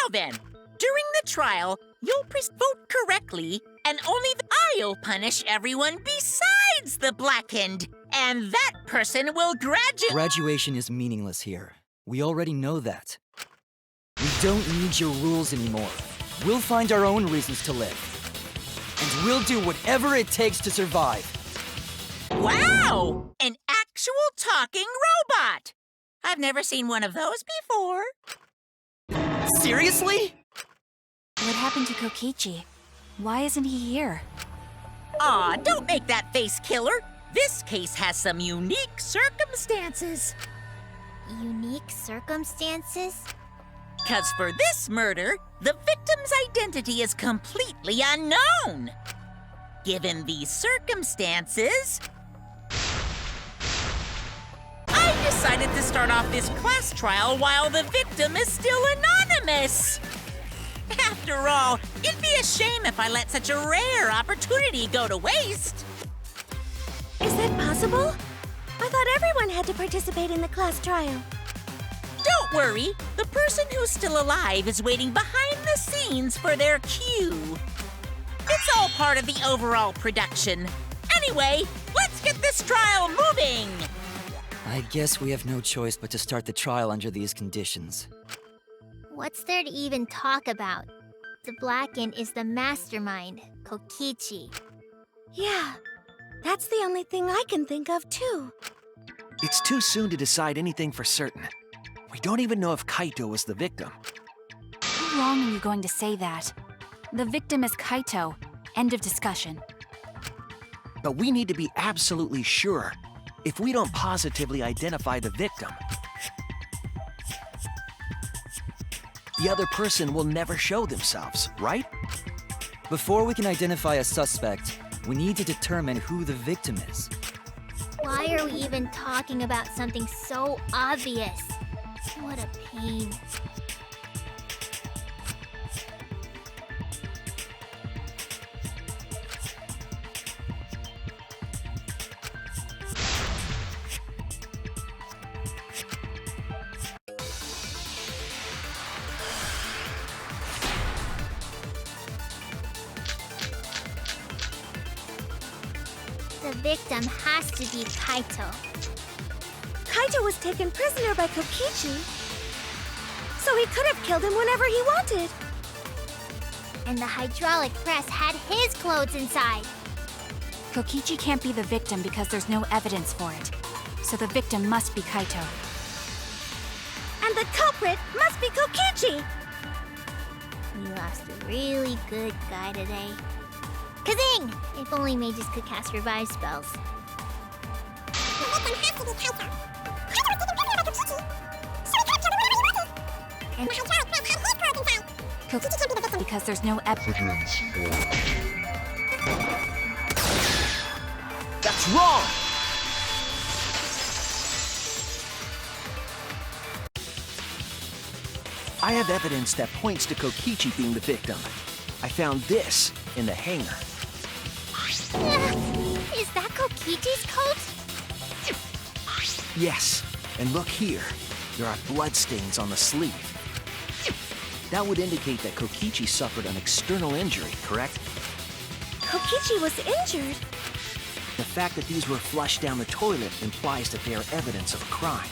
then, during the trial, you'll vote correctly, and only I'll punish everyone besides the blackened, and that person will graduate. Graduation is meaningless here. We already know that. We don't need your rules anymore. We'll find our own reasons to live. And we'll do whatever it takes to survive. Wow! An actual talking robot! I've never seen one of those before. Seriously? What happened to Kokichi? Why isn't he here? Aw, don't make that face, killer. This case has some unique circumstances. Unique circumstances? 'Cause for this murder, the victim's identity is completely unknown. Given these circumstances, I decided to start off this class trial while the victim is still anonymous. After all, it'd be a shame if I let such a rare opportunity go to waste. Is that possible? I thought everyone had to participate in the class trial. Don't worry, the person who's still alive is waiting behind the scenes for their cue. It's all part of the overall production. Anyway, let's get this trial moving! I guess we have no choice but to start the trial under these conditions. What's there to even talk about? The Blackened is the mastermind, Kokichi. Yeah, that's the only thing I can think of, too. It's too soon to decide anything for certain. We don't even know if Kaito was the victim. How long are you going to say that? The victim is Kaito. End of discussion. But we need to be absolutely sure. If we don't positively identify the victim, the other person will never show themselves, right? Before we can identify a suspect, we need to determine who the victim is. Why are we even talking about something so obvious? What a pain. The victim has to be Kaito. Kaito was taken prisoner by Kokichi, so he could have killed him whenever he wanted. And the hydraulic press had his clothes inside. Kokichi can't be the victim because there's no evidence for it. So the victim must be Kaito. And the culprit must be Kokichi! We lost a really good guy today. Kazing! If only mages could cast revive spells. And Kokichi because there's no evidence. That's wrong! I have evidence that points to Kokichi being the victim. I found this in the hangar. Is that Kokichi's coat? Yes, and look here. There are bloodstains on the sleeve. That would indicate that Kokichi suffered an external injury, correct? Kokichi was injured? The fact that these were flushed down the toilet implies that they are evidence of a crime.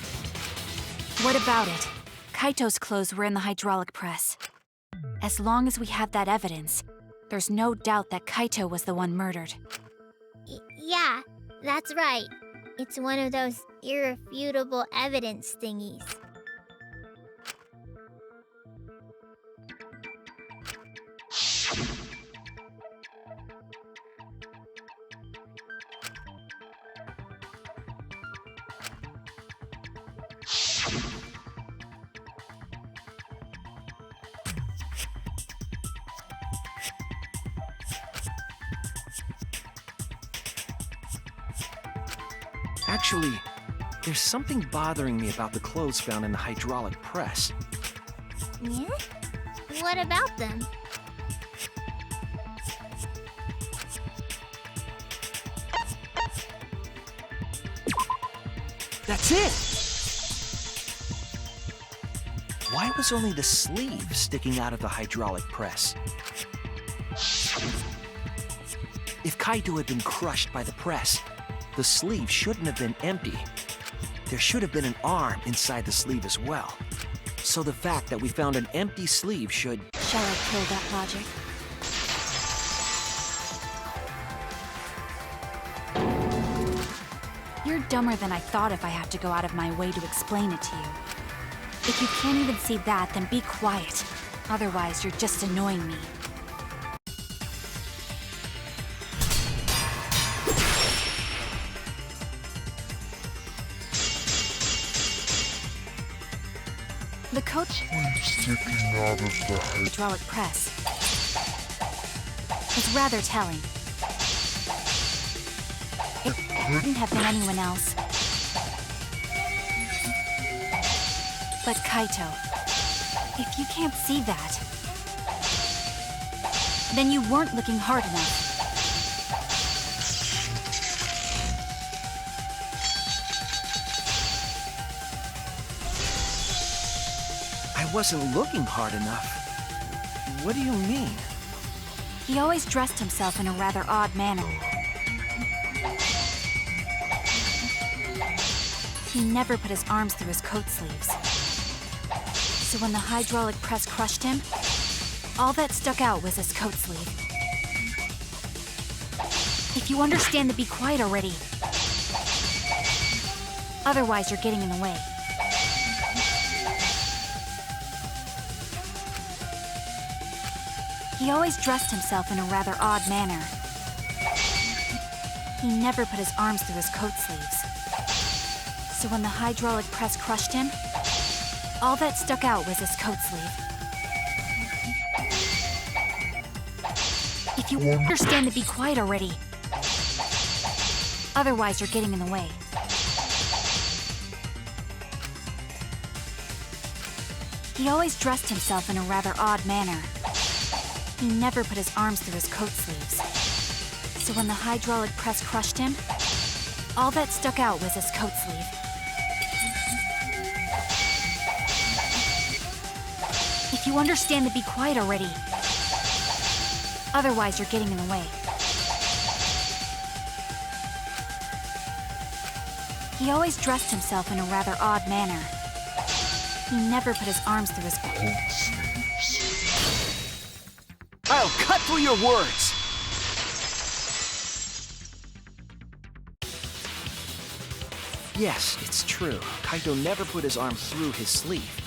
What about it? Kaito's clothes were in the hydraulic press. As long as we have that evidence, there's no doubt that Kaito was the one murdered. Yeah, that's right. It's one of those irrefutable evidence thingies. Actually, there's something bothering me about the clothes found in the hydraulic press. Yeah? What about them? That's it! Why why was only the sleeve sticking out of the hydraulic press? If Kaito had been crushed by the press, the sleeve shouldn't have been empty. There should have been an arm inside the sleeve as well. So the fact that we found an empty sleeve should... Shall I kill that logic? You're dumber than I thought if I have to go out of my way to explain it to you. If you can't even see that, then be quiet. Otherwise, you're just annoying me. The coach sticking out of the hydraulic press is rather telling. It couldn't have been anyone else. But Kaito, if you can't see that, then you weren't looking hard enough. I wasn't looking hard enough. What do you mean? He always dressed himself in a rather odd manner. He never put his arms through his coat sleeves. So when the hydraulic press crushed him, all that stuck out was his coat sleeve. If you understand, then be quiet already. Otherwise, you're getting in the way. He always dressed himself in a rather odd manner. He never put his arms through his coat sleeves. So when the hydraulic press crushed him, all that stuck out was his coat sleeve. If you understand, then be quiet already. Otherwise, you're getting in the way. He always dressed himself in a rather odd manner. He never put his arms through his coat sleeves. So when the hydraulic press crushed him, all that stuck out was his coat sleeve. If you understand, then be quiet already. Otherwise, you're getting in the way. He always dressed himself in a rather odd manner. He never put his arms through his coat sleeves. I'll cut through your words! Yes, it's true. Kaito never put his arm through his sleeve.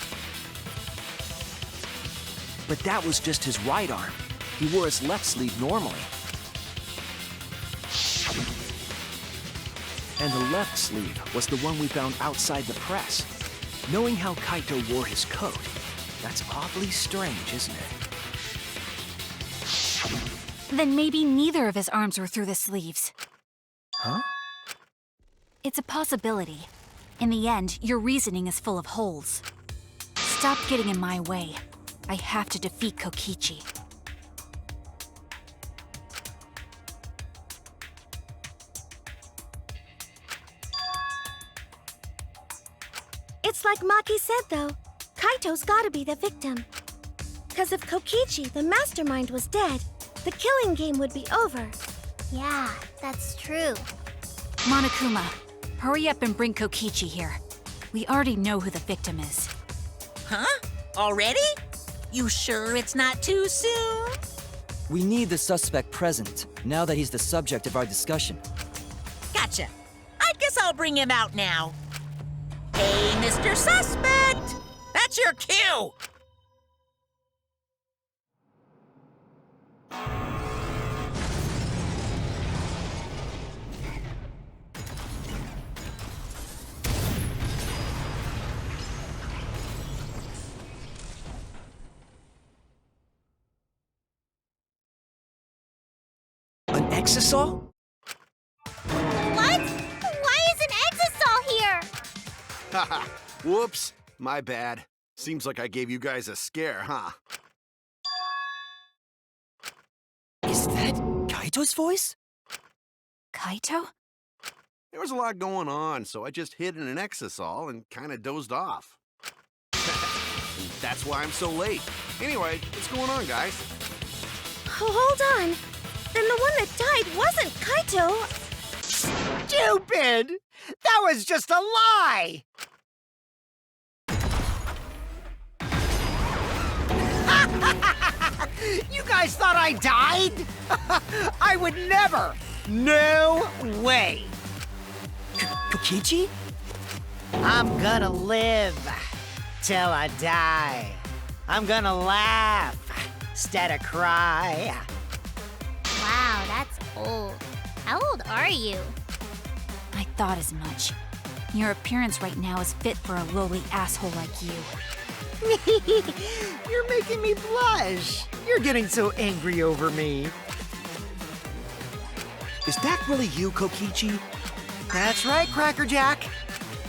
But that was just his right arm. He wore his left sleeve normally. And the left sleeve was the one we found outside the press. Knowing how Kaito wore his coat, that's awfully strange, isn't it? Then maybe neither of his arms were through the sleeves. Huh? It's a possibility. In the end, your reasoning is full of holes. Stop getting in my way. I have to defeat Kokichi. It's like Maki said, though. Kaito's gotta be the victim. Because if Kokichi, the mastermind, was dead, the killing game would be over. Yeah, that's true. Monokuma, hurry up and bring Kokichi here. We already know who the victim is. Huh? Already? You sure it's not too soon? We need the suspect present, now that he's the subject of our discussion. Gotcha. I guess I'll bring him out now. Hey, Mr. Suspect! That's your cue! An exisal? What? Why is an exisal here? Haha, whoops, my bad. Seems like I gave you guys a scare, huh? Is that Kaito's voice? Kaito? There was a lot going on, so I just hid in an exisal and kind of dozed off. That's why I'm so late. Anyway, what's going on, guys? Oh, hold on. Then the one that died wasn't Kaito. Stupid! That was just a lie! You guys thought I died? I would never! No way! Kokichi? I'm gonna live till I die. I'm gonna laugh instead of cry. Wow, that's old. How old are you? I thought as much. Your appearance right now is fit for a lowly asshole like you. You're making me blush. You're getting so angry over me. Is that really you, Kokichi? That's right, Cracker Jack.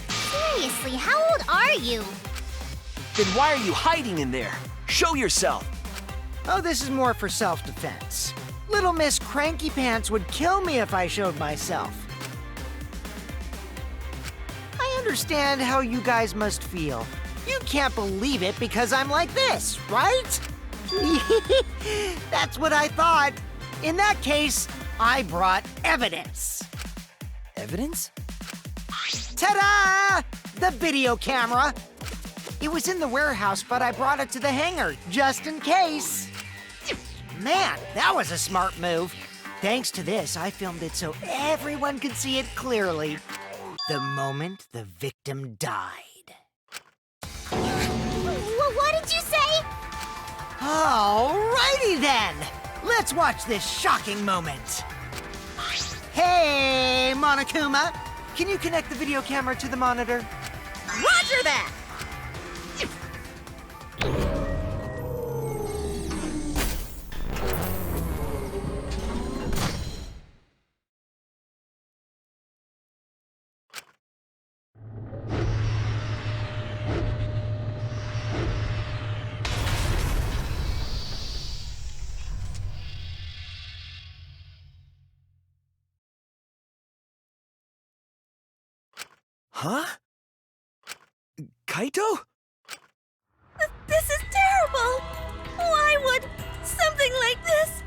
Seriously, how old are you? Then why are you hiding in there? Show yourself. Oh, this is more for self-defense. Little Miss Cranky Pants would kill me if I showed myself. I understand how you guys must feel. You can't believe it because I'm like this, right? That's what I thought. In that case, I brought evidence. Evidence? Ta-da! The video camera. It was in the warehouse, but I brought it to the hangar, just in case. Man, that was a smart move. Thanks to this, I filmed it so everyone could see it clearly. The moment the victim died. What did you say? Alrighty then! Let's watch this shocking moment. Hey, Monokuma! Can you connect the video camera to the monitor? Roger that! Huh? Kaito? This is terrible. Why would something like this?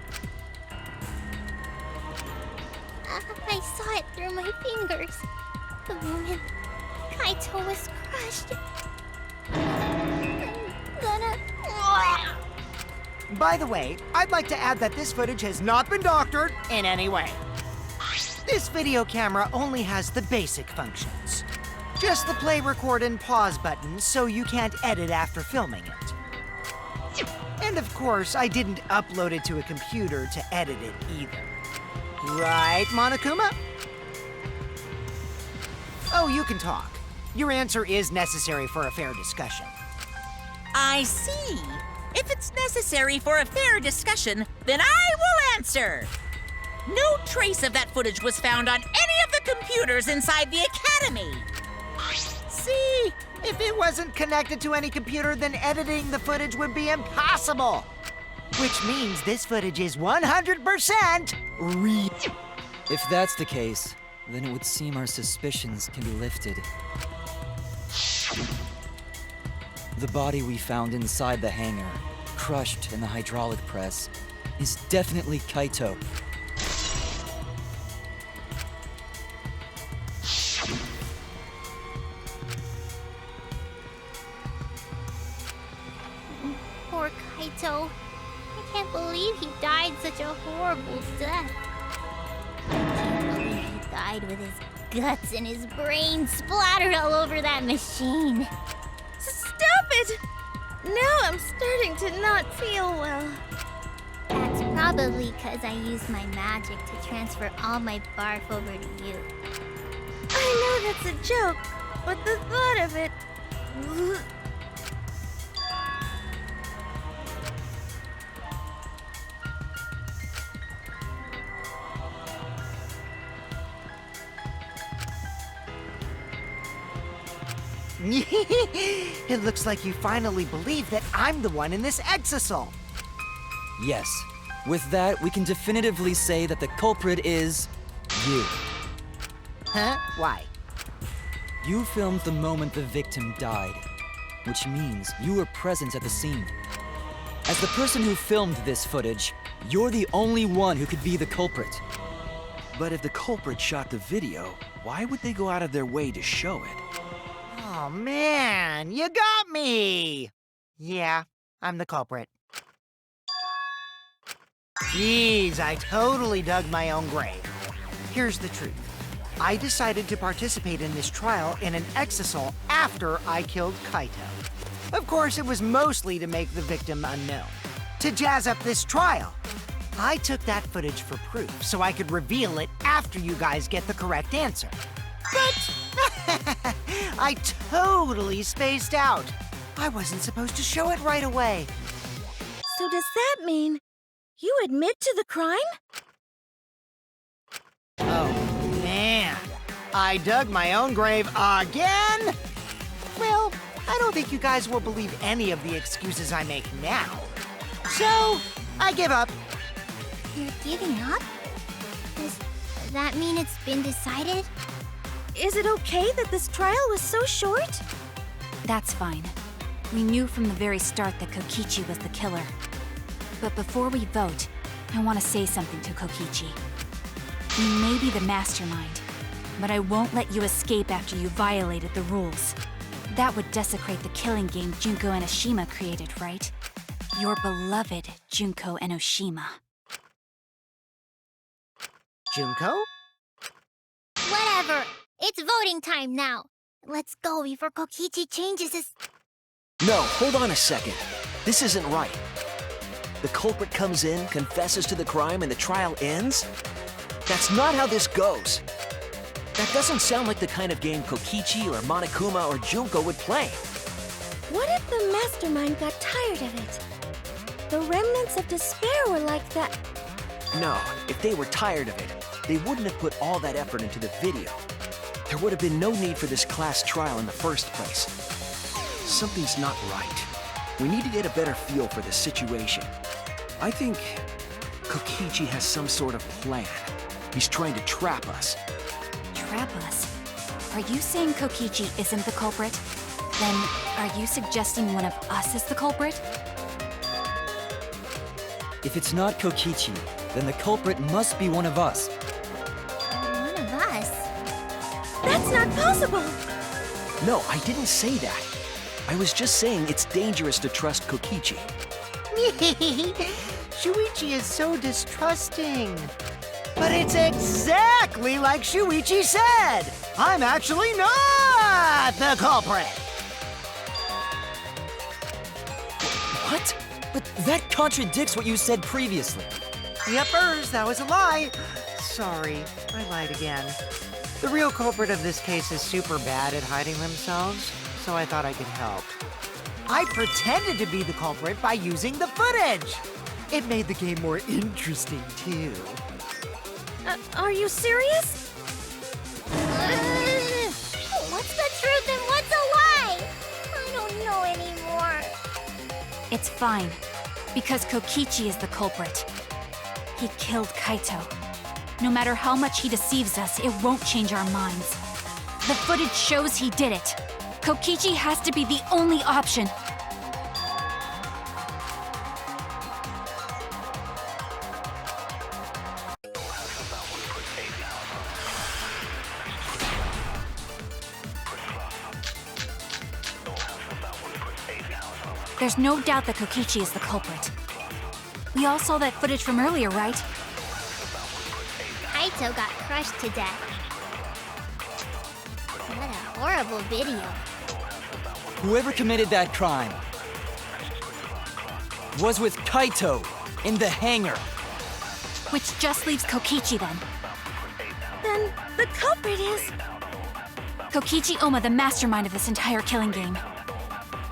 I saw it through my fingers. The moment Kaito was crushed. I'm gonna... By the way, I'd like to add that this footage has not been doctored in any way. This video camera only has the basic functions. Just the play, record, and pause buttons so you can't edit after filming it. And of course, I didn't upload it to a computer to edit it either. Right, Monokuma? Oh, you can talk. Your answer is necessary for a fair discussion. I see. If it's necessary for a fair discussion, then I will answer. No trace of that footage was found on any of the computers inside the Academy. See? If it wasn't connected to any computer, then editing the footage would be impossible. Which means this footage is 100% real. If that's the case, then it would seem our suspicions can be lifted. The body we found inside the hangar, crushed in the hydraulic press, is definitely Kaito. Poor Kaito. I can't believe he died such a horrible death. I can't believe he died with his guts and his brain splattered all over that machine. Stop it! Now I'm starting to not feel well. That's probably because I used my magic to transfer all my barf over to you. I know that's a joke, but the thought of it... It looks like you finally believe that I'm the one in this exosol. Yes. With that, we can definitively say that the culprit is you. Huh? Why? You filmed the moment the victim died. which means you were present at the scene. As the person who filmed this footage, you're the only one who could be the culprit. But if the culprit shot the video, why would they go out of their way to show it? Oh man, you got me! Yeah, I'm the culprit. Jeez, I totally dug my own grave. Here's the truth. I decided to participate in this trial in an exisal after I killed Kaito. Of course, it was mostly to make the victim unknown. To jazz up this trial, I took that footage for proof so I could reveal it after you guys get the correct answer. But I totally spaced out. I wasn't supposed to show it right away. So does that mean you admit to the crime? Oh, man. I dug my own grave again? Well, I don't think you guys will believe any of the excuses I make now. So, I give up. You're giving up? Does that mean it's been decided? Is it okay that this trial was so short? That's fine. We knew from the very start that Kokichi was the killer. But before we vote, I want to say something to Kokichi. You may be the mastermind, but I won't let you escape after you violated the rules. That would desecrate the killing game Junko and Oshima created, right? Your beloved Junko and Oshima. Junko? Whatever. It's voting time now. Let's go before Kokichi changes his... No, hold on a second. This isn't right. The culprit comes in, confesses to the crime, and the trial ends? That's not how this goes. That doesn't sound like the kind of game Kokichi or Monokuma or Junko would play. What if the mastermind got tired of it? The remnants of despair were like that. No, if they were tired of it, they wouldn't have put all that effort into the video. There would have been no need for this class trial in the first place. Something's not right. We need to get a better feel for this situation. I think Kokichi has some sort of plan. He's trying to trap us. Trap us? Are you saying Kokichi isn't the culprit? Then, are you suggesting one of us is the culprit? If it's not Kokichi, then the culprit must be one of us. One of us? That's not possible! No, I didn't say that. I was just saying it's dangerous to trust Kokichi. Shuichi is so distrusting. But it's exactly like Shuichi said! I'm actually not the culprit! What? But that contradicts what you said previously. Yepers, that was a lie. Sorry, I lied again. The real culprit of this case is super bad at hiding themselves, so I thought I could help. I pretended to be the culprit by using the footage! It made the game more interesting, too. Are you serious? What's the truth and what's a lie? I don't know anymore. It's fine, because Kokichi is the culprit. He killed Kaito. No matter how much he deceives us, it won't change our minds. The footage shows he did it. Kokichi has to be the only option. There's no doubt that Kokichi is the culprit. We all saw that footage from earlier, right? Kaito got crushed to death. What a horrible video. Whoever committed that crime was with Kaito in the hangar. Which just leaves Kokichi then. Then the culprit is... Kokichi Oma, the mastermind of this entire killing game.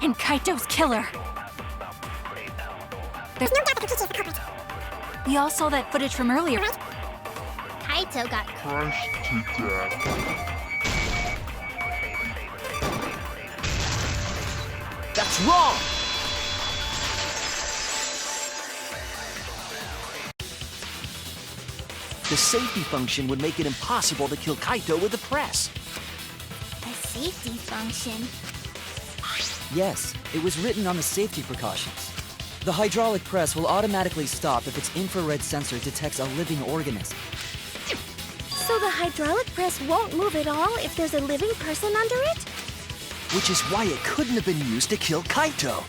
And Kaito's killer. We all saw that footage from earlier. Kaito got Crushed to death. That's wrong! The safety function would make it impossible to kill Kaito with the press. a safety function. Yes, it was written on the safety precautions. The hydraulic press will automatically stop if its infrared sensor detects a living organism. So the hydraulic press won't move at all if there's a living person under it? Which is why it couldn't have been used to kill Kaito.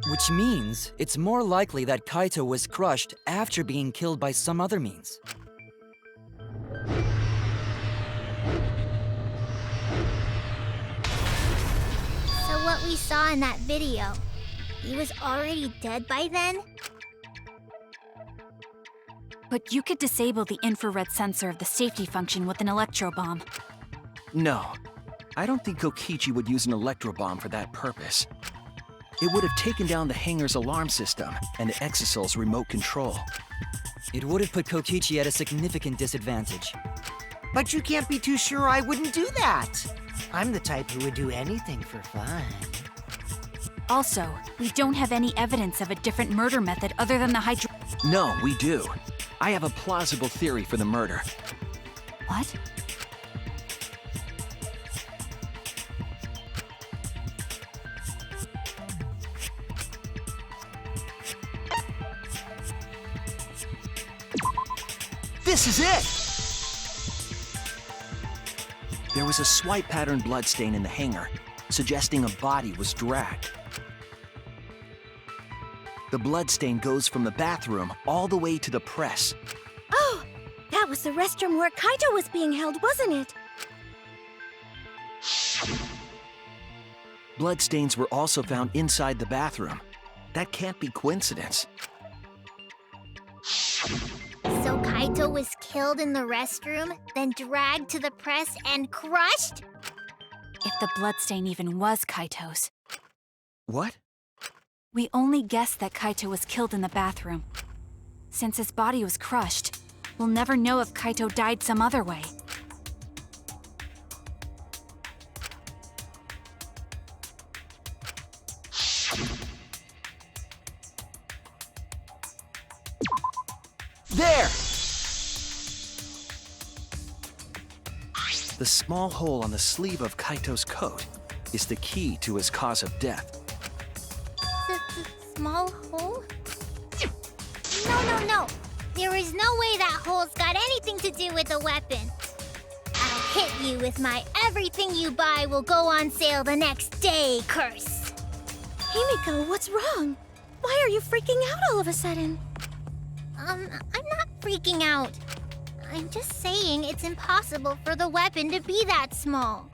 Which means it's more likely that Kaito was crushed after being killed by some other means. So what we saw in that video, he was already dead by then? But you could disable the infrared sensor of the safety function with an electro bomb. No, I don't think Kokichi would use an electro bomb for that purpose. It would have taken down the hangar's alarm system and the Exosol's remote control. It would have put Kokichi at a significant disadvantage. But you can't be too sure I wouldn't do that. I'm the type who would do anything for fun. Also, we don't have any evidence of a different murder method other than the hydro... No, we do. I have a plausible theory for the murder. What? This is it! There was a swipe pattern bloodstain in the hangar, suggesting a body was dragged. The bloodstain goes from the bathroom all the way to the press. Oh, that was the restroom where Kaito was being held, wasn't it? Bloodstains were also found inside the bathroom. That can't be coincidence. So Kaito was killed in the restroom, then dragged to the press and crushed? If the bloodstain even was Kaito's. What? We only guessed that Kaito was killed in the bathroom. Since his body was crushed, we'll never know if Kaito died some other way. There! The small hole on the sleeve of Kaito's coat is the key to his cause of death. The small hole? No. There is no way that hole's got anything to do with the weapon. I'll hit you with my everything you buy will go on sale the next day curse. Himiko, what's wrong? Why are you freaking out all of a sudden? I'm not freaking out. I'm just saying it's impossible for the weapon to be that small.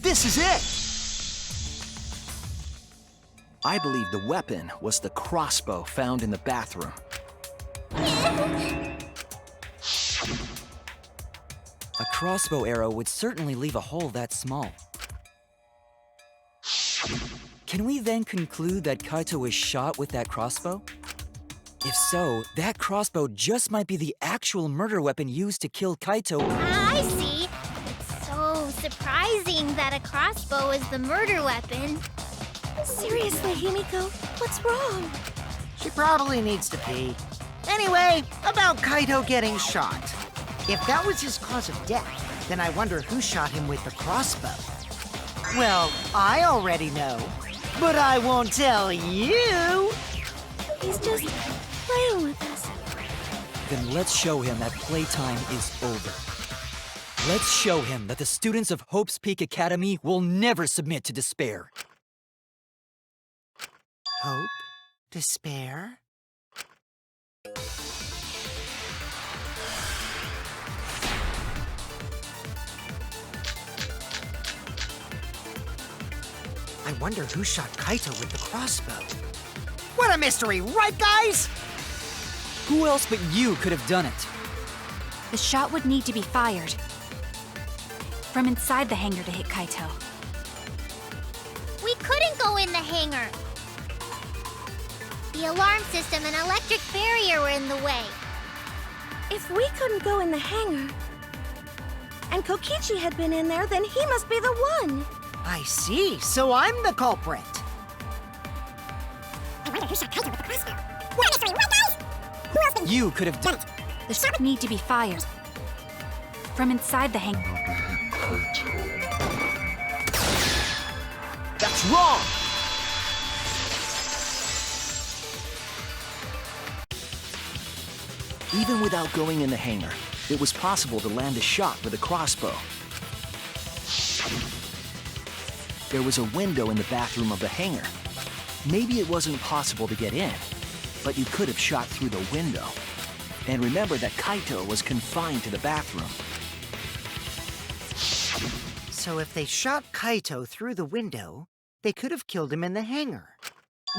This is it! I believe the weapon was the crossbow found in the bathroom. A crossbow arrow would certainly leave a hole that small. Can we then conclude that Kaito was shot with that crossbow? If so, that crossbow just might be the actual murder weapon used to kill Kaito. I see. It's so surprising that a crossbow is the murder weapon. Seriously, Himiko, what's wrong? She probably needs to pee. Anyway, about Kaito getting shot. If that was his cause of death, then I wonder who shot him with the crossbow. Well, I already know, but I won't tell you. He's just playing with us. Then let's show him that playtime is over. Let's show him that the students of Hope's Peak Academy will never submit to despair. Hope? Despair? I wonder who shot Kaito with the crossbow. What a mystery, right, guys? Who else but you could have done it? The shot would need to be fired from inside the hangar to hit Kaito. We couldn't go in the hangar. The alarm system and electric barrier were in the way. If we couldn't go in the hangar, and Kokichi had been in there, then he must be the one. I see, so I'm the culprit. You could have done it. The shot need to be fired. From inside the hangar. That's wrong! Even without going in the hangar, it was possible to land a shot with a crossbow. There was a window in the bathroom of the hangar. Maybe it wasn't possible to get in, but you could have shot through the window. And remember that Kaito was confined to the bathroom. So if they shot Kaito through the window, they could have killed him in the hangar.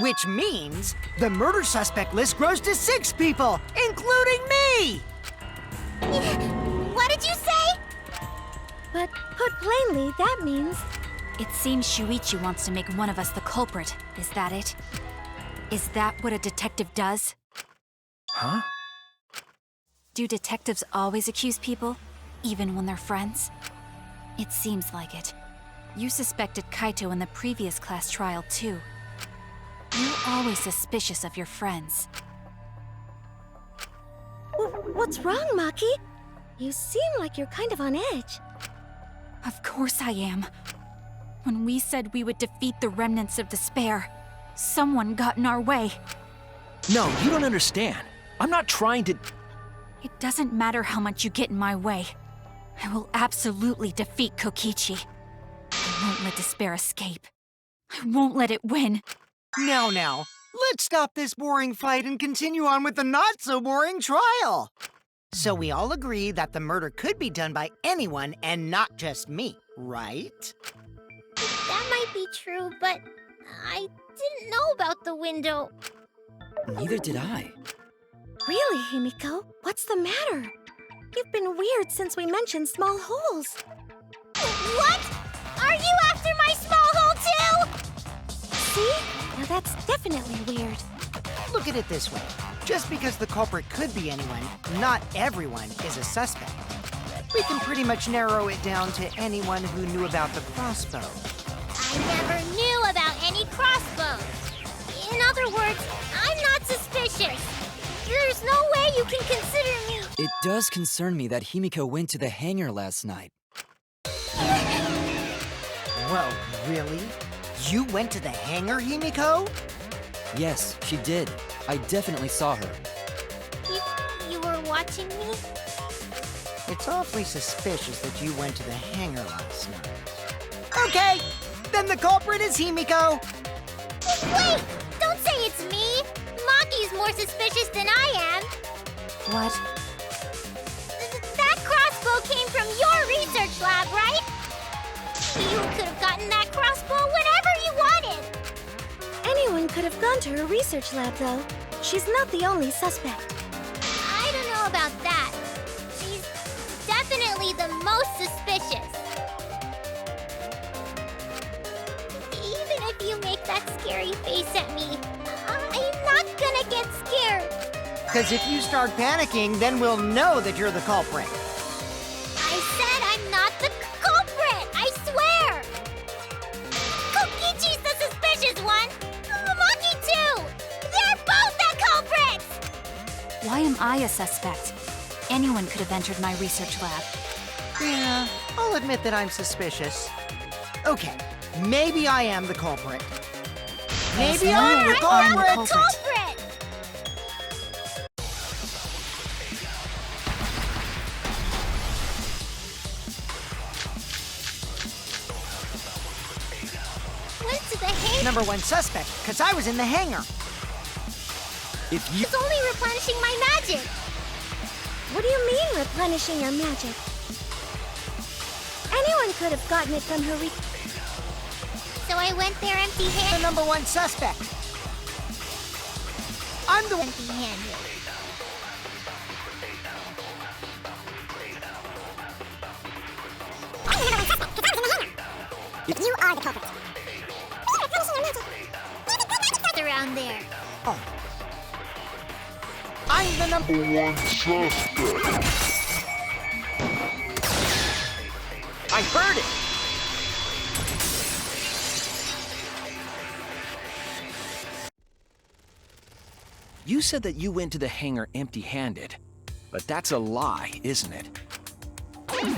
Which means the murder suspect list grows to 6 people, including me! What did you say? But put plainly, that means It seems Shuichi wants to make one of us the culprit. Is that it? Is that what a detective does? Huh? Do detectives always accuse people, even when they're friends? It seems like it. You suspected Kaito in the previous class trial, too. You're always suspicious of your friends. What's wrong, Maki? You seem like you're kind of on edge. Of course I am. When we said we would defeat the remnants of despair, someone got in our way. No, you don't understand. I'm not trying to... It doesn't matter how much you get in my way. I will absolutely defeat Kokichi. I won't let despair escape. I won't let it win. Now, let's stop this boring fight and continue on with the not-so-boring trial. So we all agree that the murder could be done by anyone and not just me, right? That might be true, but I didn't know about the window. Neither did I. Really, Himiko? What's the matter? You've been weird since we mentioned small holes. What? Are you after my small hole too? See? Now that's definitely weird. Look at it this way. Just because the culprit could be anyone, not everyone is a suspect. We can pretty much narrow it down to anyone who knew about the crossbow. I never knew about any crossbows. In other words, I'm not suspicious. There's no way you can consider me. It does concern me that Himiko went to the hangar last night. Whoa, really? You went to the hangar, Himiko? Yes, she did. I definitely saw her. You were watching me? It's awfully suspicious that you went to the hangar last night. Okay, then the culprit is Himiko. Wait! Don't say it's me! Maki's more suspicious than I am. What? That crossbow came from your research lab, right? You could have gotten that crossbow whenever you wanted. Anyone could have gone to her research lab, though. She's not the only suspect. I don't know about that. She's definitely the most suspicious. Even if you make that scary face at me, I'm not gonna get scared. Because if you start panicking, then we'll know that you're the culprit. I said I'm not the culprit! I swear! Kokichi's the suspicious one! Maki too! They're both the culprits! Why am I a suspect? Anyone could have entered my research lab. Yeah, I'll admit that I'm suspicious. Okay, maybe I am the culprit. Maybe I'm the I'm the culprit! culprit. Went to the hangar. Number 1 suspect, because I was in the hangar. If you... It's only replenishing my magic. What do you mean, replenishing your magic? Anyone could have gotten it from her So I went there The empty-handed. number 1 suspect. I'm the one. Empty-handed. You are the culprit. Around there. Oh. I'm the number... One suspect. I heard it! You said that you went to the hangar empty-handed. But that's a lie, isn't it?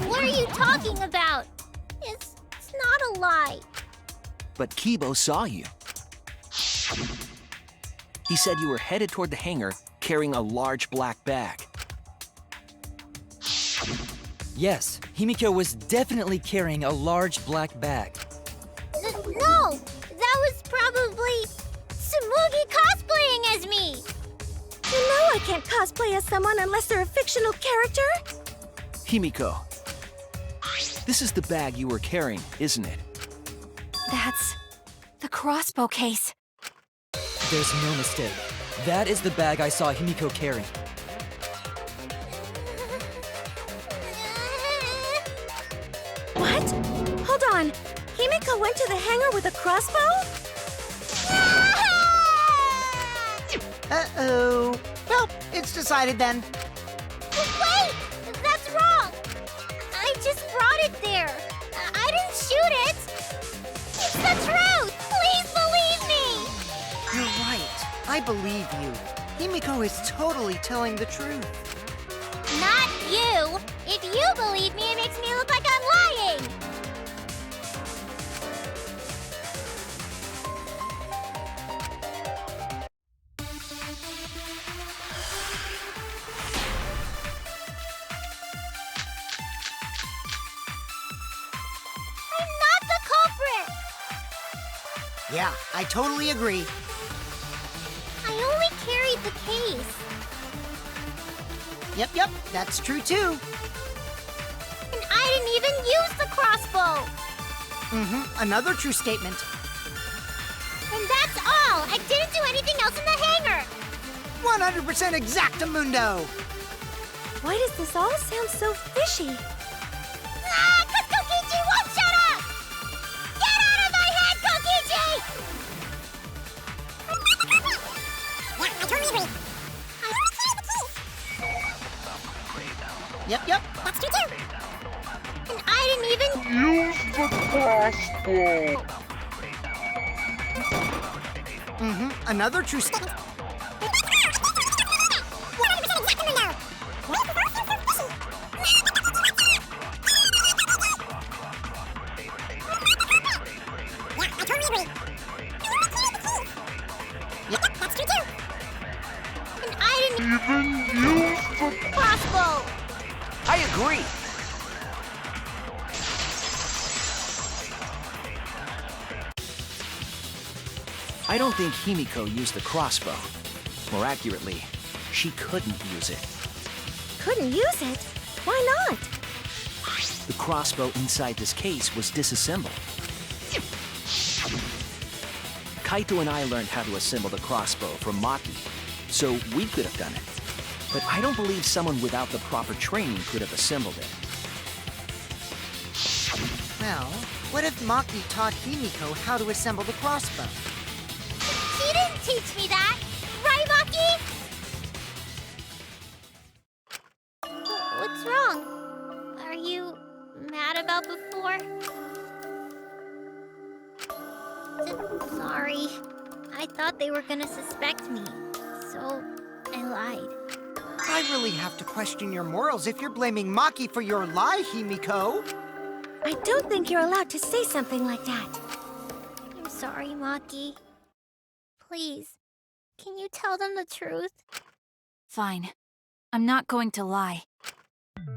What are you talking about? It's not a lie. But Kibo saw you. He said you were headed toward the hangar carrying a large black bag. Yes, Himiko was definitely carrying a large black bag. No! That was probably Tsumugi cosplaying as me! You know I can't cosplay as someone unless they're a fictional character. Himiko, this is the bag you were carrying, isn't it? That's the crossbow case. There's no mistake. That is the bag I saw Himiko carrying. What? Hold on. Himiko went to the hangar with a crossbow? Uh-oh. Well, it's decided then. Wait! That's wrong! I just brought it there. I didn't shoot it! It's the truth! Please believe me! You're right. I believe you. Himiko is totally telling the truth. Not you! If you believe me, it makes me look like I'm lying! I'm not the culprit! Yeah, I totally agree. I only carried the case. Yep, that's true too. And I didn't even use the crossbow! Another true statement. And that's all! I didn't do anything else in the hangar! 100% exactamundo! Why does this all sound so fishy? Ah! 'Cause Kokichi won't shut up! Get out of my head, Kokichi! Yep. That's true too! And I didn't even... Use the crossbow. Another true statement. And I didn't Even use the crossbow! I agree. I don't think Himiko used the crossbow. More accurately, she couldn't use it. Couldn't use it? Why not? The crossbow inside this case was disassembled. Kaito and I learned how to assemble the crossbow from Maki, so we could have done it. But I don't believe someone without the proper training could have assembled it. Well, what if Maki taught Himiko how to assemble the crossbow? She didn't teach me that! Right, Maki? What's wrong? Are you mad about before? Sorry. I thought they were gonna suspect me, so I lied. I really have to question your morals if you're blaming Maki for your lie, Himiko. I don't think you're allowed to say something like that. I'm sorry, Maki. Please, can you tell them the truth? Fine. I'm not going to lie.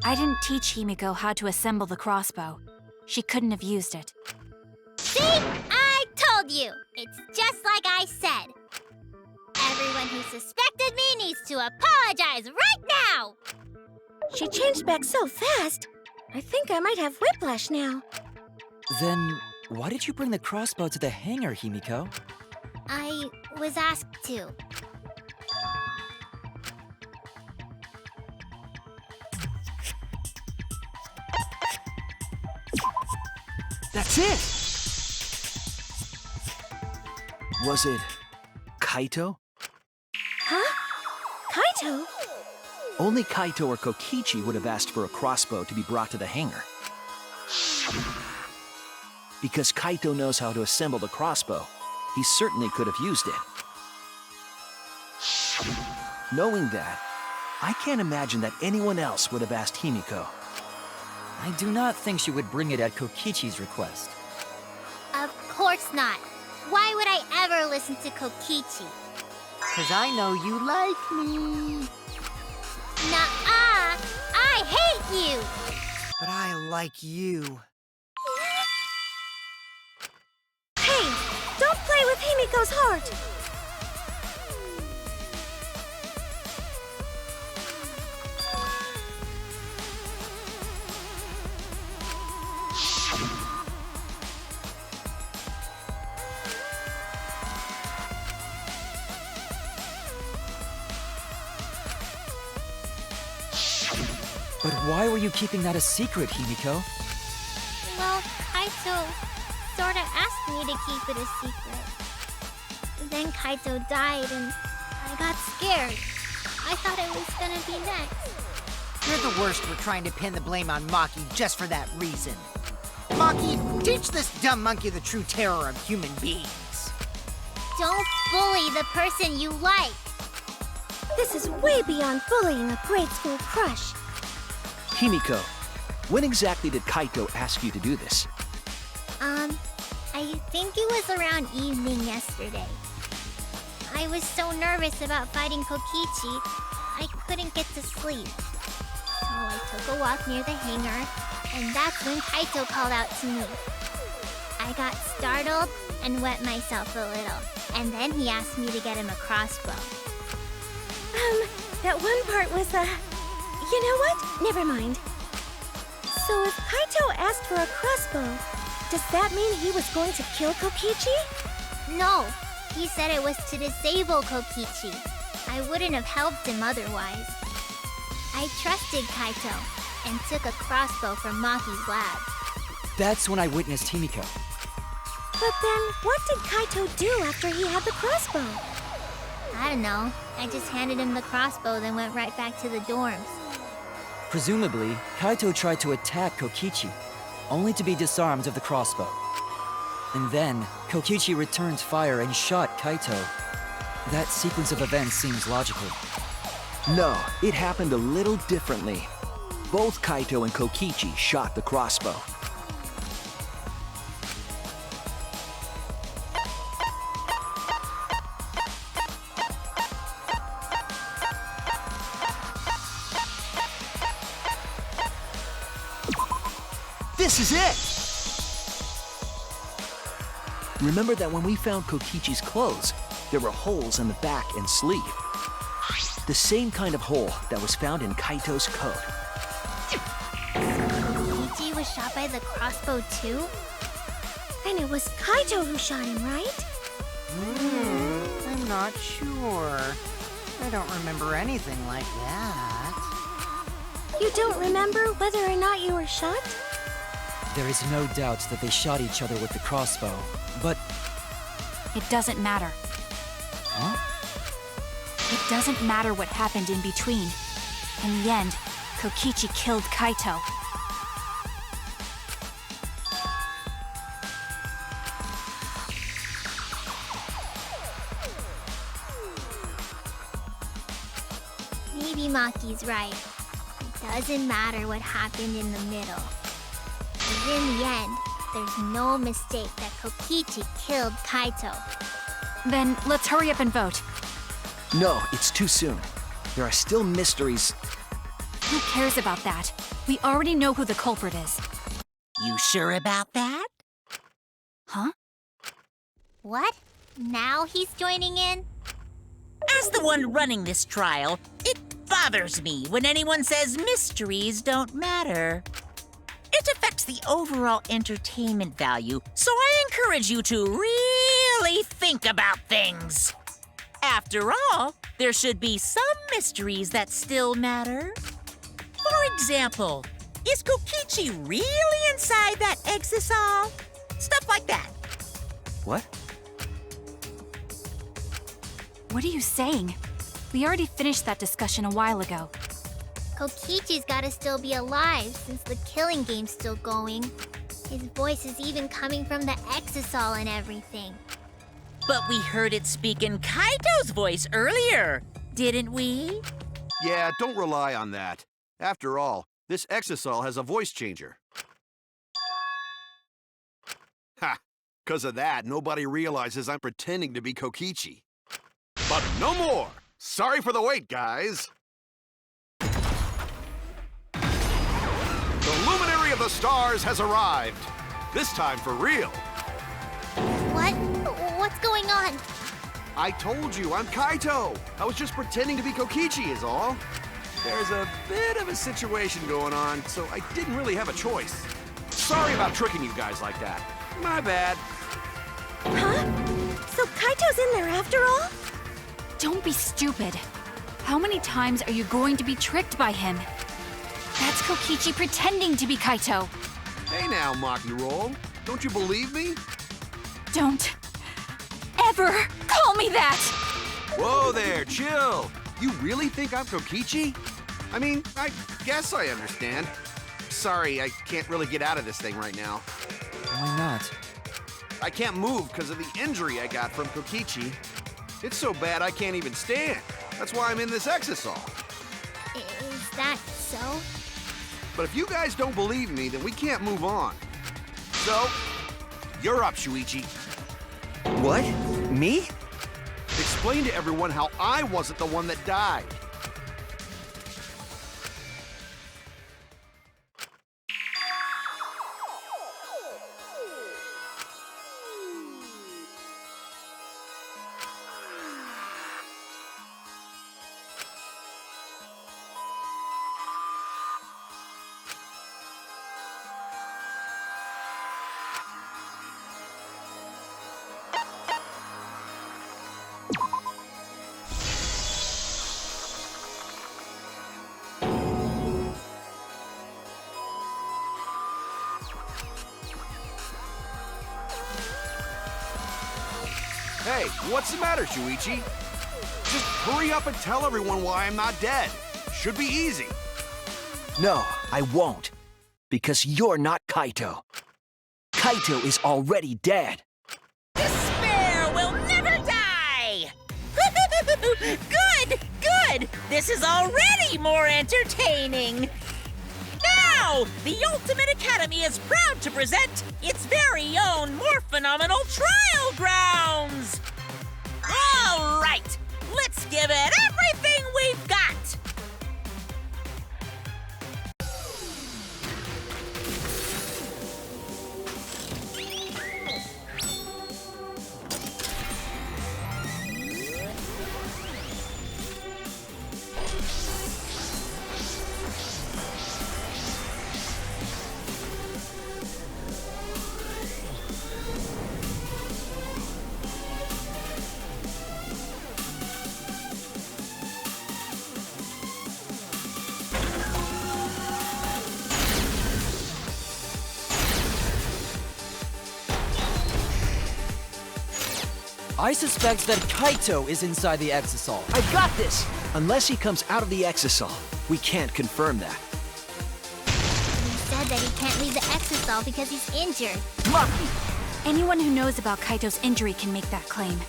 I didn't teach Himiko how to assemble the crossbow. She couldn't have used it. See? I told you! It's just like I said. Everyone who suspected me needs to apologize right now! She changed back so fast. I think I might have whiplash now. Then, why did you bring the crossbow to the hangar, Himiko? I was asked to. That's it! Was it Kaito? Huh? Kaito? Only Kaito or Kokichi would have asked for a crossbow to be brought to the hangar. Because Kaito knows how to assemble the crossbow, he certainly could have used it. Knowing that, I can't imagine that anyone else would have asked Himiko. I do not think she would bring it at Kokichi's request. Of course not. Why would I ever listen to Kokichi? 'Cause I know you like me. Nuh-uh! I hate you! But I like you. Hey, don't play with Himiko's heart. But why were you keeping that a secret, Himiko? Well, Kaito sorta asked me to keep it a secret. Then Kaito died and I got scared. I thought it was gonna be next. You're the worst for trying to pin the blame on Maki just for that reason. Maki, teach this dumb monkey the true terror of human beings. Don't bully the person you like. This is way beyond bullying a grade school crush. Himiko, when exactly did Kaito ask you to do this? I think it was around evening yesterday. I was so nervous about fighting Kokichi, I couldn't get to sleep. So I took a walk near the hangar, and that's when Kaito called out to me. I got startled and wet myself a little, and then he asked me to get him a crossbow. That one part was, you know what? Never mind. So if Kaito asked for a crossbow, does that mean he was going to kill Kokichi? No, he said it was to disable Kokichi. I wouldn't have helped him otherwise. I trusted Kaito and took a crossbow from Maki's lab. That's when I witnessed Himiko. But then, what did Kaito do after he had the crossbow? I don't know. I just handed him the crossbow, then went right back to the dorms. Presumably, Kaito tried to attack Kokichi, only to be disarmed of the crossbow. And then, Kokichi returned fire and shot Kaito. That sequence of events seems logical. No, it happened a little differently. Both Kaito and Kokichi shot the crossbow. This is it! Remember that when we found Kokichi's clothes, there were holes in the back and sleeve. The same kind of hole that was found in Kaito's coat. Kokichi was shot by the crossbow too? Then it was Kaito who shot him, right? I'm not sure. I don't remember anything like that. You don't remember whether or not you were shot? There is no doubt that they shot each other with the crossbow, but... It doesn't matter. Huh? It doesn't matter what happened in between. In the end, Kokichi killed Kaito. Maybe Maki's right. It doesn't matter what happened in the middle. Because in the end, there's no mistake that Kokichi killed Kaito. Then let's hurry up and vote. No, it's too soon. There are still mysteries. Who cares about that? We already know who the culprit is. You sure about that? Huh? What? Now he's joining in? As the one running this trial, it bothers me when anyone says mysteries don't matter. It affects the overall entertainment value, so I encourage you to really think about things. After all, there should be some mysteries that still matter. For example, is Kokichi really inside that exisal? Stuff like that. What? What are you saying? We already finished that discussion a while ago. Kokichi's gotta still be alive since the killing game's still going. His voice is even coming from the exisal and everything. But we heard it speak in Kaito's voice earlier. didn't we? Yeah, don't rely on that. After all, this Exisal has a voice changer. Ha! 'Cause of that, nobody realizes I'm pretending to be Kokichi. But no more! Sorry for the wait, guys! The Luminary of the Stars has arrived. This time for real. What? What's going on? I told you, I'm Kaito. I was just pretending to be Kokichi is all. There's a bit of a situation going on, so I didn't really have a choice. Sorry about tricking you guys like that. My bad. Huh? So Kaito's in there after all? Don't be stupid. How many times are you going to be tricked by him? That's Kokichi pretending to be Kaito. Hey now, Maki Roll. Don't you believe me? Don't ever call me that! Whoa there, chill. You really think I'm Kokichi? I mean, I guess I understand. Sorry, I can't really get out of this thing right now. Why not? I can't move because of the injury I got from Kokichi. It's so bad I can't even stand. That's why I'm in this Exisal. Is that so? But if you guys don't believe me, then we can't move on. So, you're up, Shuichi. What? Me? Explain to everyone how I wasn't the one that died. Hey, what's the matter, Shuichi? Just hurry up and tell everyone why I'm not dead. Should be easy. No, I won't. Because you're not Kaito. Kaito is already dead. Despair will never die! Good! Good! This is already more entertaining! Now, the Ultimate Academy is proud to present its very own more phenomenal trial grounds! All right, let's give it everything we've got! I suspect that Kaito is inside the Exisal. I got this! Unless he comes out of the Exisal, we can't confirm that. He said that he can't leave the Exisal because he's injured. Maki! Anyone who knows about Kaito's injury can make that claim.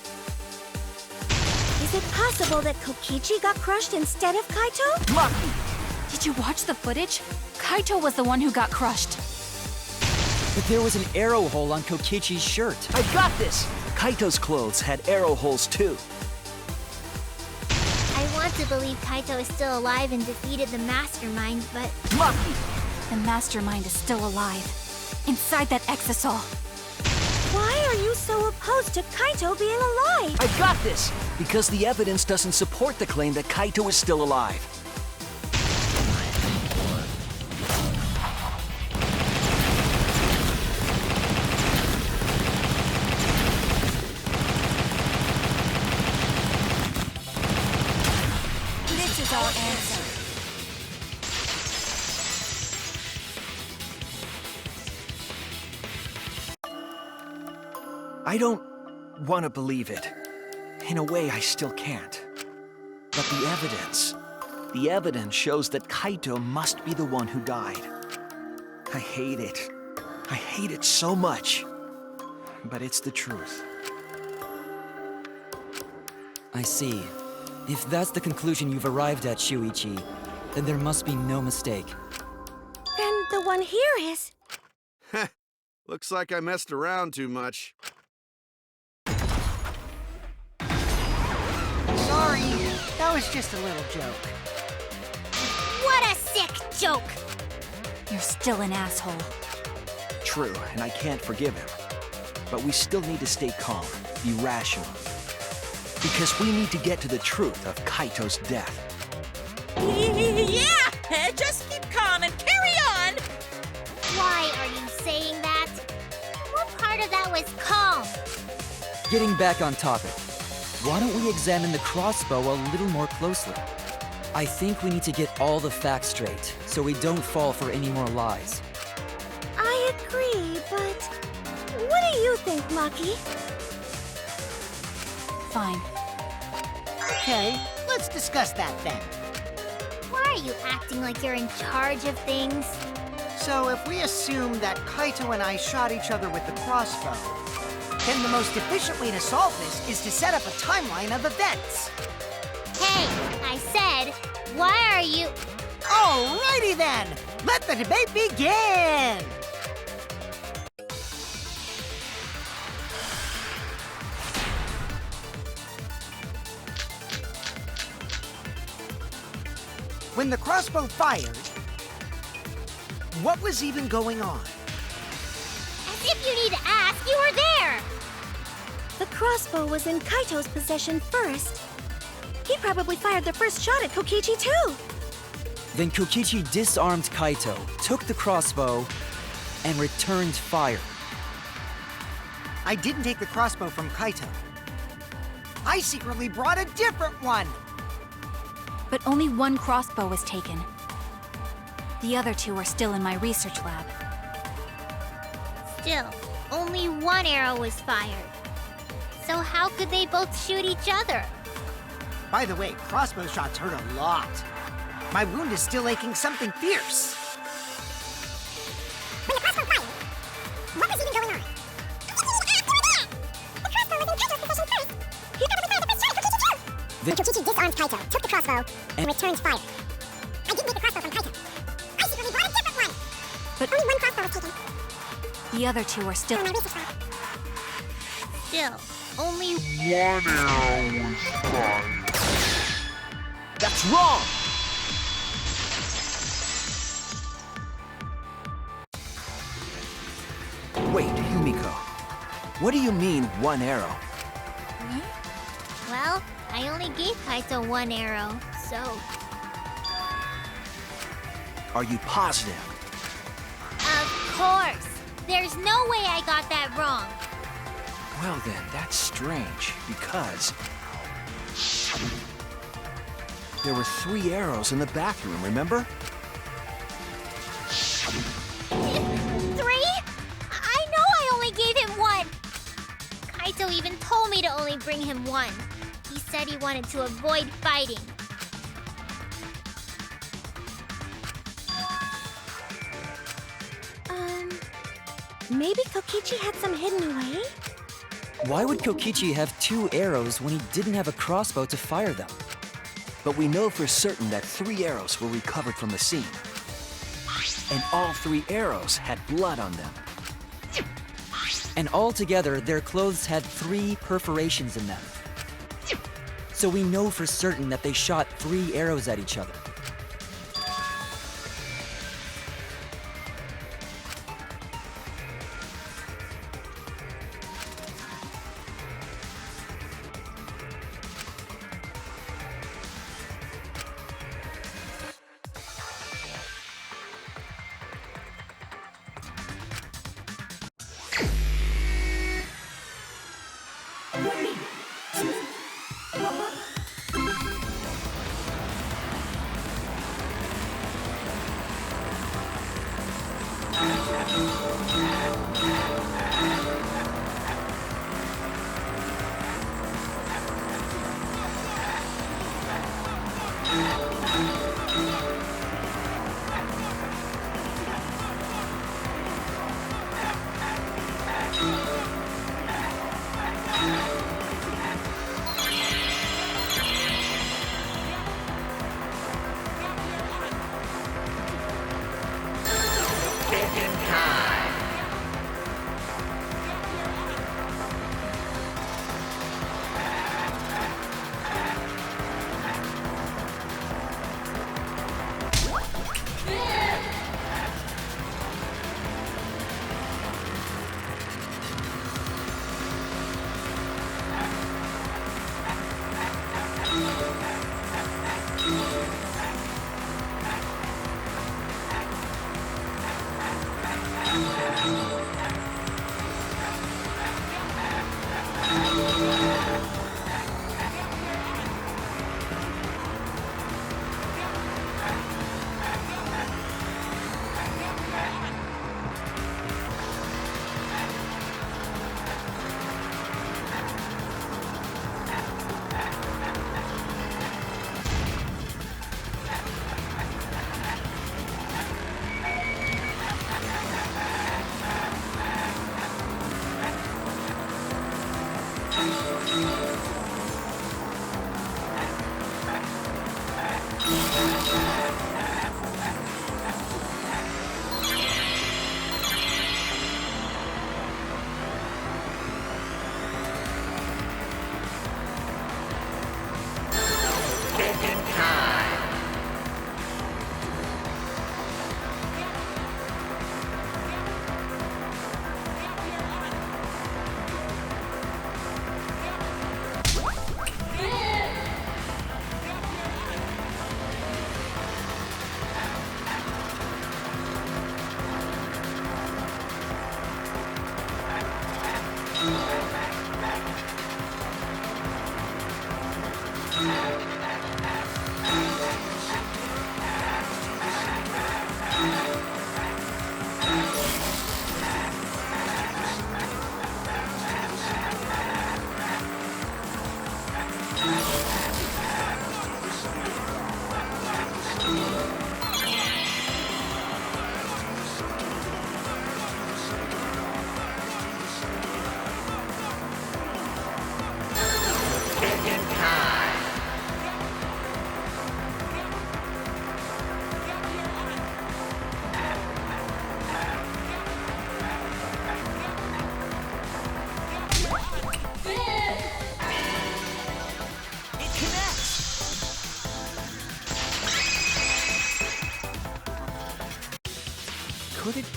Is it possible that Kokichi got crushed instead of Kaito? Maki! Did you watch the footage? Kaito was the one who got crushed. But there was an arrow hole on Kokichi's shirt. I got this! Kaito's clothes had arrow holes too. I want to believe Kaito is still alive and defeated the Mastermind, but Maki! The Mastermind is still alive. Inside that Exisal. Why are you so opposed to Kaito being alive? I got this! Because the evidence doesn't support the claim that Kaito is still alive. This is our answer. I don't want to believe it. In a way, I still can't. But the evidence shows that Kaito must be the one who died. I hate it. I hate it so much. But it's the truth. I see. If that's the conclusion you've arrived at, Shuichi, then there must be no mistake. Then the one here is... Heh, looks like I messed around too much. Sorry, that was just a little joke. What a sick joke! You're still an asshole. True, and I can't forgive him. But we still need to stay calm, be rational. Because we need to get to the truth of Kaito's death. Yeah! Just keep calm and carry on! Why are you saying that? What part of that was calm? Getting back on topic, why don't we examine the crossbow a little more closely? I think we need to get all the facts straight, so we don't fall for any more lies. I agree, but... What do you think, Maki? Fine. Okay, let's discuss that then. Why are you acting like you're in charge of things? So if we assume that Kaito and I shot each other with the crossbow, then the most efficient way to solve this is to set up a timeline of events. Hey, I said, why are you... Alrighty then! Let the debate begin! When the crossbow fired, what was even going on? As if you need to ask, you were there! The crossbow was in Kaito's possession first. He probably fired the first shot at Kokichi too. Then Kokichi disarmed Kaito, took the crossbow, and returned fire. I didn't take the crossbow from Kaito. I secretly brought a different one! But only one crossbow was taken. The other two are still in my research lab. Still, only one arrow was fired. So how could they both shoot each other? By the way, crossbow shots hurt a lot. My wound is still aching something fierce. When the crossbow fired, what was even going on? The crossbow was in Kaito's possession first. He probably fired the first shot at Kokichi too. When Kokichi disarmed Kaito, took the crossbow, and returned fire. I didn't take the crossbow from Kaito. I secretly brought a different one. But only one crossbow was taken. The other two are still... In my research lab. Still, only... One arrow was fired. That's wrong! Wait, Yumiko. What do you mean, one arrow? Well, I only gave Kaito one arrow, so... Are you positive? Of course! There's no way I got that wrong! Well then, that's strange, because... There were 3 arrows in the bathroom, remember? 3? I know I only gave him one! Kaito even told me to only bring him one. He said he wanted to avoid fighting. Maybe Kokichi had some hidden away? Why would Kokichi have 2 arrows when he didn't have a crossbow to fire them? But we know for certain that 3 arrows were recovered from the scene. And all 3 arrows had blood on them. And altogether, their clothes had 3 perforations in them. So we know for certain that they shot 3 arrows at each other.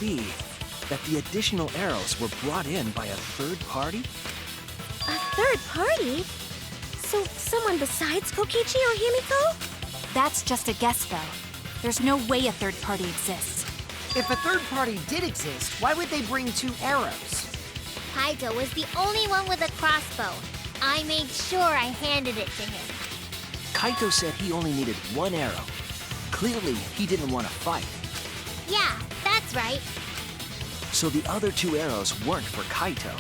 be that the additional arrows were brought in by a third party? A third party? So someone besides Kokichi or Himiko? That's just a guess, though. There's no way a third party exists. If a third party did exist, why would they bring 2 arrows? Kaito was the only one with a crossbow. I made sure I handed it to him. Kaito said he only needed 1 arrow. Clearly, he didn't want to fight. Yeah, that's right. So the other 2 arrows weren't for Kaito.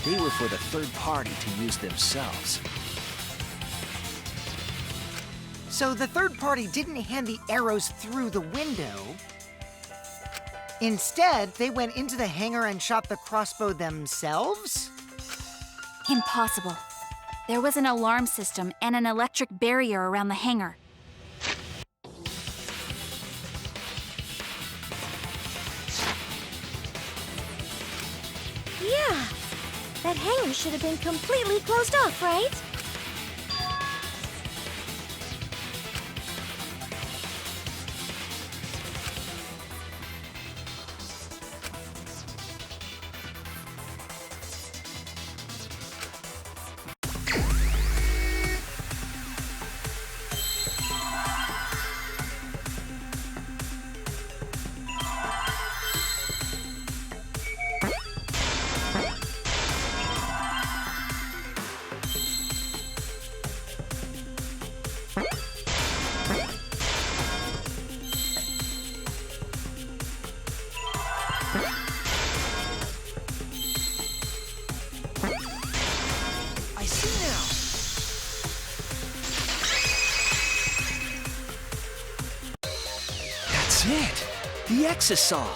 They were for the third party to use themselves. So the third party didn't hand the arrows through the window. Instead, they went into the hangar and shot the crossbow themselves? Impossible. There was an alarm system and an electric barrier around the hangar. Yeah. That hangar should have been completely closed off, right? I see now. That's it. The Exisal.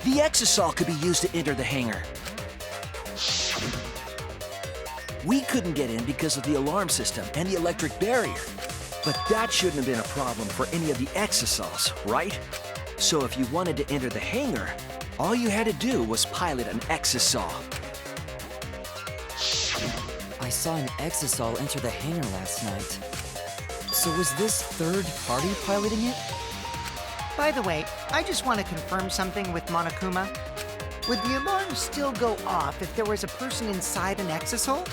The Exisal could be used to enter the hangar. We couldn't get in because of the alarm system and the electric barrier. But that shouldn't have been a problem for any of the Exisals, right? So if you wanted to enter the hangar, all you had to do was pilot an Exisal. I saw an Exisal enter the hangar last night. So was this third party piloting it? By the way, I just want to confirm something with Monokuma. Would the alarm still go off if there was a person inside an Exisal?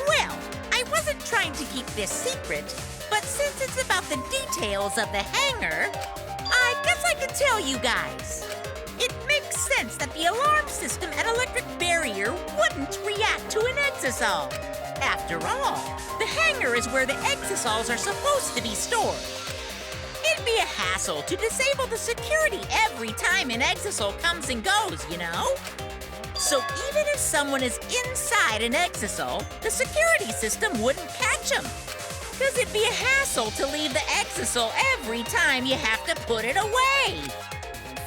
Well, I wasn't trying to keep this secret, but since it's about the details of the hangar, I guess I can tell you guys. It makes sense that the alarm system and electric barrier wouldn't react to an Exisal. After all, the hangar is where the Exisals are supposed to be stored. It'd be a hassle to disable the security every time an Exisal comes and goes, you know? So even if someone is inside an Exisal, the security system wouldn't catch them. Because it'd be a hassle to leave the Exisal every time you have to put it away.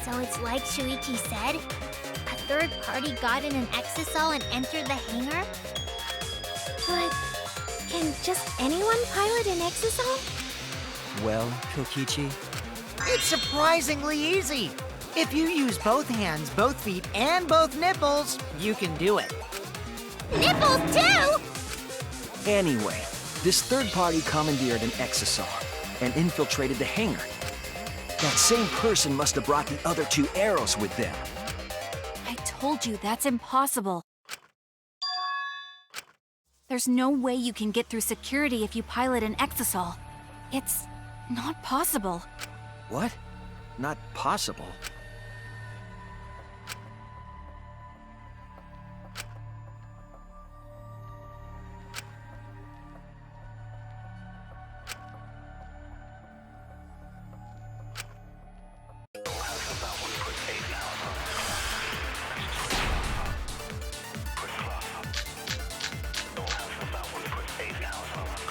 So it's like Shuichi said? A third party got in an Exisal and entered the hangar? But can just anyone pilot an Exisal? Well, Kokichi, It's surprisingly easy. If you use both hands, both feet, and both nipples, you can do it. Nipples too! Anyway, this third party commandeered an Exisal and infiltrated the hangar. That same person must have brought the other 2 arrows with them. I told you that's impossible. There's no way you can get through security if you pilot an Exisal. It's not possible. What? Not possible.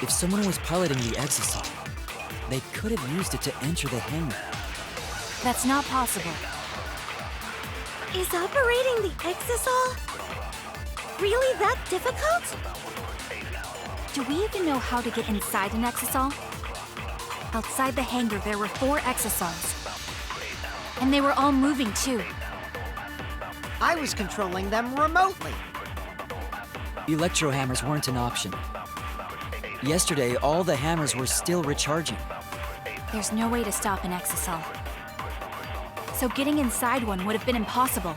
if someone was piloting the Exisal, they could have used it to enter the hangar. That's not possible. Is operating the Exisal really that difficult? Do we even know how to get inside an Exisal? Outside the hangar, there were 4 Exisals. And they were all moving, too. I was controlling them remotely. Electro hammers weren't an option. Yesterday, all the hammers were still recharging. There's no way to stop an Exisal. so getting inside one would have been impossible.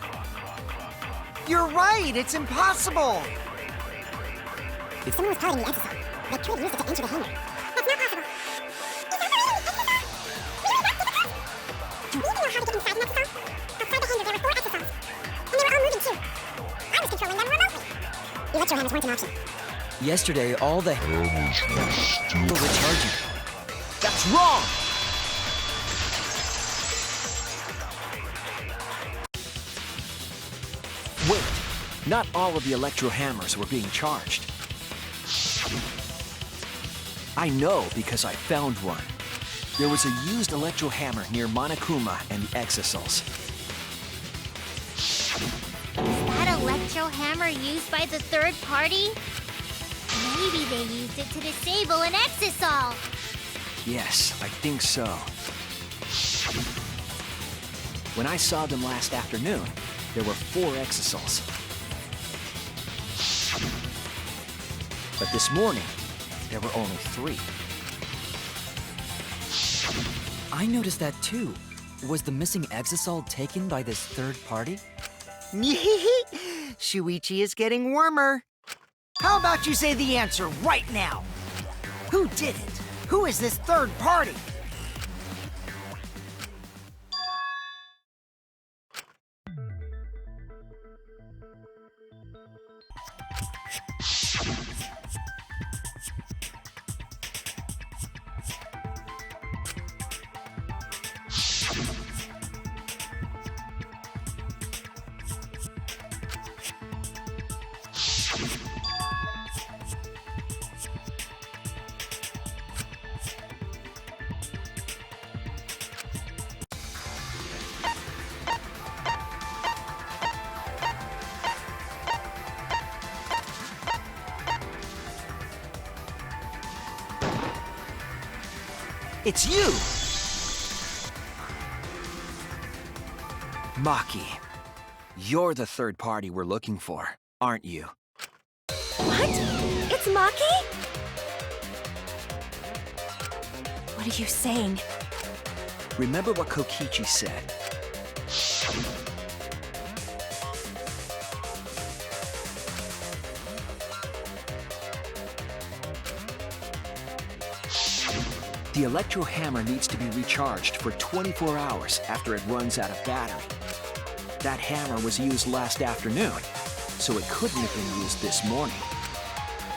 You're right, it's impossible! If someone was caught in the exosome, they could use it to enter the hangar. That's not possible. Do you even know how to get inside an exosome? Outside the hangar, there were 4 exosomes. And they were all moving too. I was controlling them remotely. Electro hammers weren't an option. Yesterday, all the were recharging. That's wrong! Wait, not all of the electro hammers were being charged. I know because I found one. There was a used electro hammer near Monokuma and the Exosols. Is that electro hammer used by the third party? Maybe they used it to disable an Exosol. Yes, I think so. When I saw them last afternoon, there were 4 Exosols. But this morning, there were only 3. I noticed that too. Was the missing Exosol taken by this third party? Shuichi is getting warmer. How about you say the answer right now? Who did it? Who is this third party? It's you! Maki, you're the third party we're looking for, aren't you? What? It's Maki? What are you saying? Remember what Kokichi said. The electro hammer needs to be recharged for 24 hours after it runs out of battery. That hammer was used last afternoon, so it couldn't have been used this morning.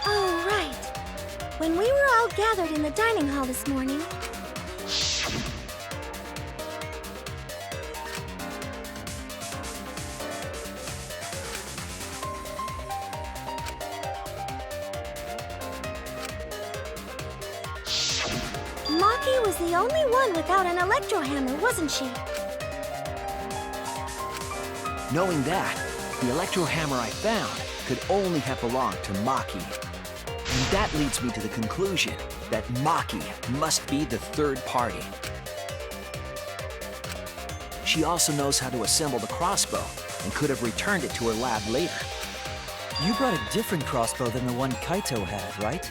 Oh, right. When we were all gathered in the dining hall this morning, Maki was the only one without an electro hammer, wasn't she? Knowing that, the electro hammer I found could only have belonged to Maki. And that leads me to the conclusion that Maki must be the third party. She also knows how to assemble the crossbow and could have returned it to her lab later. You brought a different crossbow than the one Kaito had, right?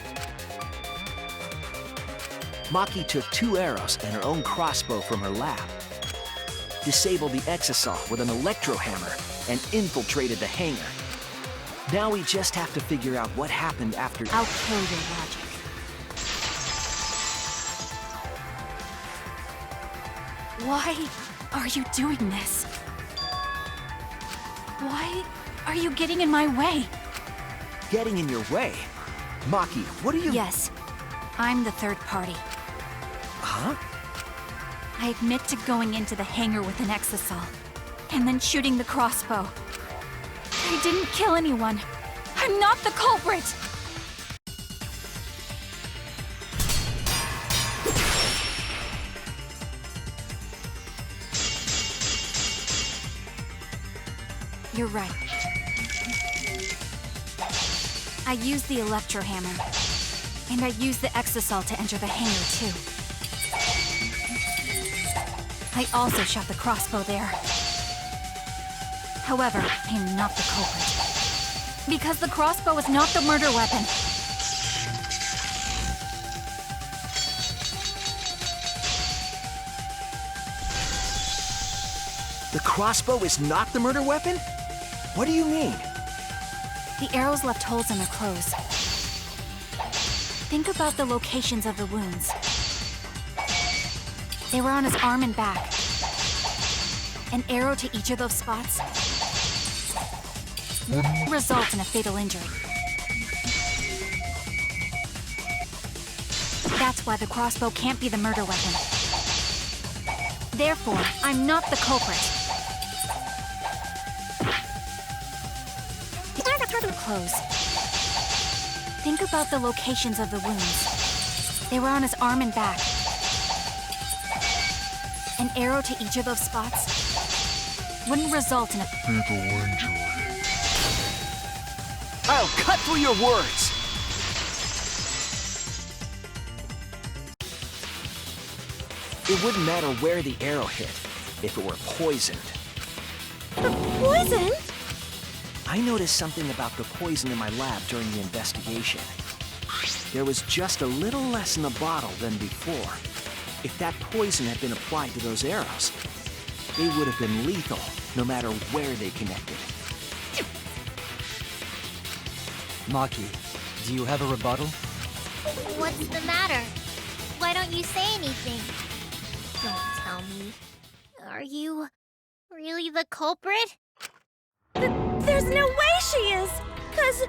Maki took 2 arrows and her own crossbow from her lab, disabled the Exosol with an electro hammer, and infiltrated the hangar. Now we just have to figure out what happened after— I'll kill your logic. Why are you doing this? Why are you getting in my way? Getting in your way? Maki, what are you— Yes, I'm the third party. Huh? I admit to going into the hangar with an Exosol, and then shooting the crossbow. I didn't kill anyone. I'm not the culprit! You're right. I used the electro hammer, and I used the Exosol to enter the hangar too. I also shot the crossbow there. However, I'm not the culprit. Because the crossbow is not the murder weapon. crossbow is not the murder weapon? What do you mean? The arrows left holes in their clothes. Think about the locations of the wounds. They were on his arm and back. An arrow to each of those spots would result in a fatal injury. That's why the crossbow can't be the murder weapon. Therefore, I'm not the culprit. The arrows left holes in the clothes. Think about the locations of the wounds. They were on his arm and back. An arrow to each of those spots wouldn't result in a Fatal injury. I'll cut through your words! It wouldn't matter where the arrow hit if it were poisoned. Poison? I noticed something about the poison in my lab during the investigation. There was just a little less in the bottle than before. If that poison had been applied to those arrows, they would have been lethal, no matter where they connected. Maki, do you have a rebuttal? What's the matter? Why don't you say anything? Don't tell me. Are you really the culprit? There's no way she is! 'Cause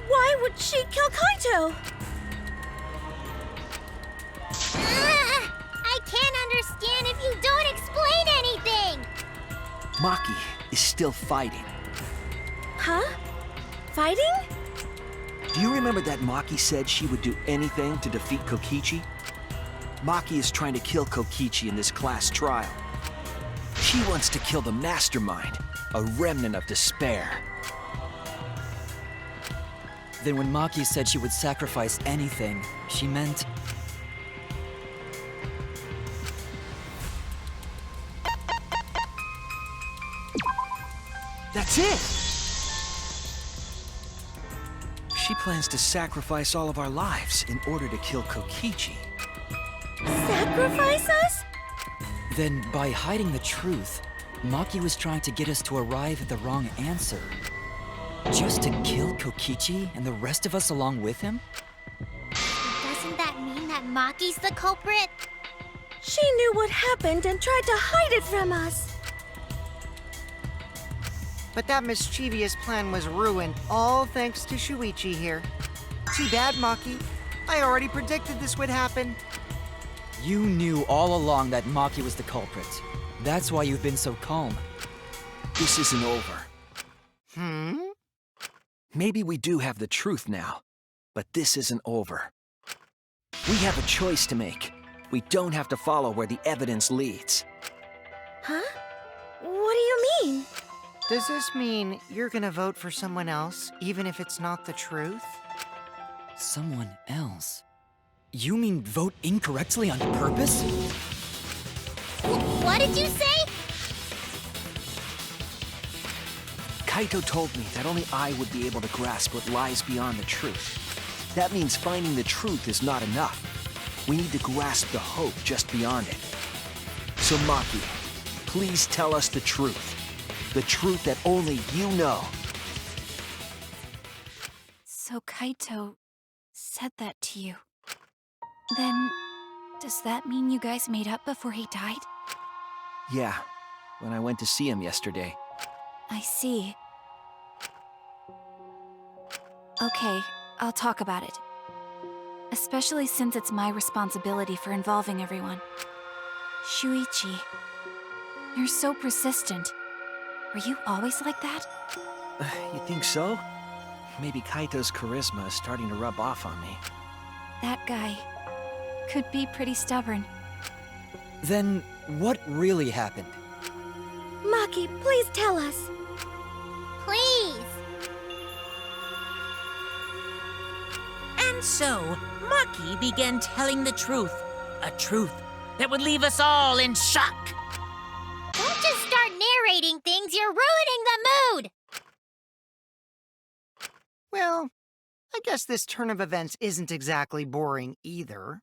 why would she kill Kaito? I can't understand if you don't explain anything! Maki is still fighting. Huh? Fighting? Do you remember that Maki said she would do anything to defeat Kokichi? Maki is trying to kill Kokichi in this class trial. She wants to kill the mastermind, a remnant of despair. Then when Maki said she would sacrifice anything, she meant... That's it! She plans to sacrifice all of our lives in order to kill Kokichi. Sacrifice us? Then, by hiding the truth, Maki was trying to get us to arrive at the wrong answer. Just to kill Kokichi and the rest of us along with him? Doesn't that mean that Maki's the culprit? She knew what happened and tried to hide it from us. But that mischievous plan was ruined, all thanks to Shuichi here. Too bad, Maki. I already predicted this would happen. You knew all along that Maki was the culprit. That's why you've been so calm. This isn't over. Hmm? Maybe we do have the truth now, but this isn't over. We have a choice to make. We don't have to follow where the evidence leads. Huh? What do you mean? Does this mean you're gonna vote for someone else, even if it's not the truth? Someone else? You mean vote incorrectly on purpose? What did you say? Kaito told me that only I would be able to grasp what lies beyond the truth. That means finding the truth is not enough. We need to grasp the hope just beyond it. So Maki, please tell us the truth. The truth that only you know. So Kaito said that to you. Then, does that mean you guys made up before he died? Yeah, when I went to see him yesterday. I see. Okay, I'll talk about it. Especially since it's my responsibility for involving everyone. Shuichi, you're so persistent. Were you always like that? You think so? Maybe Kaito's charisma is starting to rub off on me. That guy could be pretty stubborn. Then, what really happened? Maki, please tell us. Please! And so, Maki began telling the truth. A truth that would leave us all in shock. Don't just start narrating things, you're ruining the mood! Well, I guess this turn of events isn't exactly boring either.